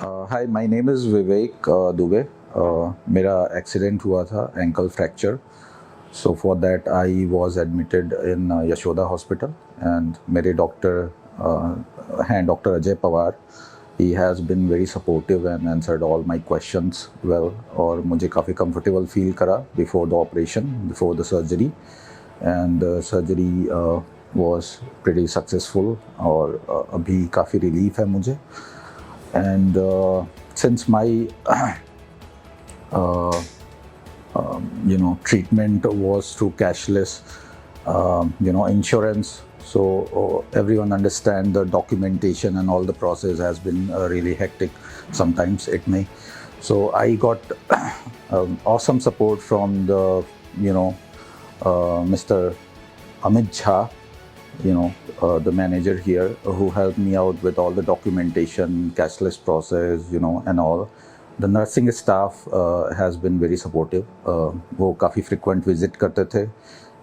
Hi, my name is Vivek Dubey. मेरा accident हुआ था ankle fracture. So for that I was admitted in Yashoda hospital and मेरे doctor हैं doctor Ajay Pawar. He has been very supportive and answered all my questions well और मुझे काफ़ी comfortable feel करा before the operation, before the surgery. And the surgery was pretty successful और अभी काफ़ी relief है मुझे. And since my treatment was through cashless insurance, so everyone understand the documentation and all the process has been really hectic sometimes it may. So I got awesome support from the Mr. Amit Jha, the manager here, who helped me out with all the documentation, cashless process, and all. The nursing staff has been very supportive. वो काफ़ी frequent visit करते थे,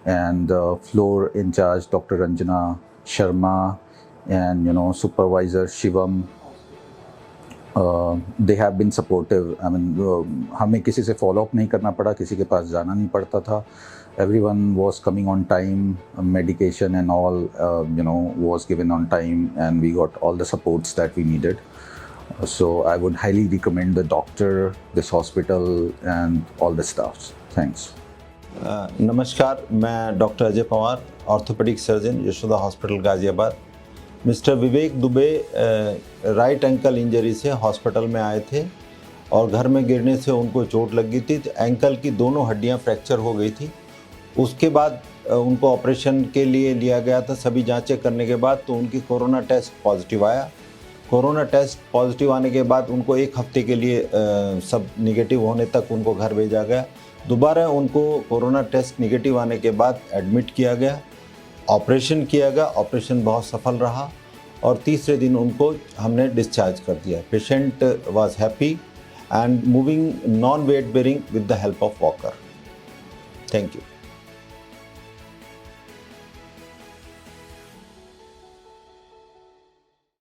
and floor in charge Dr. Ranjana Sharma and supervisor Shivam. They have been supportive. I mean, हमें किसी से follow up नहीं करना पड़ा, किसी के पास जाना नहीं पड़ता था. Everyone was coming on time, medication and all was given on time, and we got all the supports that we needed. So I would highly recommend the doctor, this hospital and all the staffs. Thanks. नमस्कार, मैं doctor Ajay Panwar, orthopaedic surgeon, Yashoda hospital Ghaziabad. Mister Vivek Dubey right ankle injury से hospital में आए थे और घर में गिरने से उनको चोट लग गई थी. एंकल की दोनों हड्डियां फ्रैक्चर हो गई थी. उसके बाद उनको ऑपरेशन के लिए लिया गया था. सभी जांचें करने के बाद तो उनकी कोरोना टेस्ट पॉजिटिव आया. कोरोना टेस्ट पॉजिटिव आने के बाद उनको एक हफ्ते के लिए सब निगेटिव होने तक उनको घर भेजा गया. दोबारा उनको कोरोना टेस्ट निगेटिव आने के बाद एडमिट किया गया, ऑपरेशन किया गया. ऑपरेशन बहुत सफल रहा और तीसरे दिन उनको हमने डिस्चार्ज कर दिया. Patient was happy and moving non weight bearing with the help of walker. Thank you.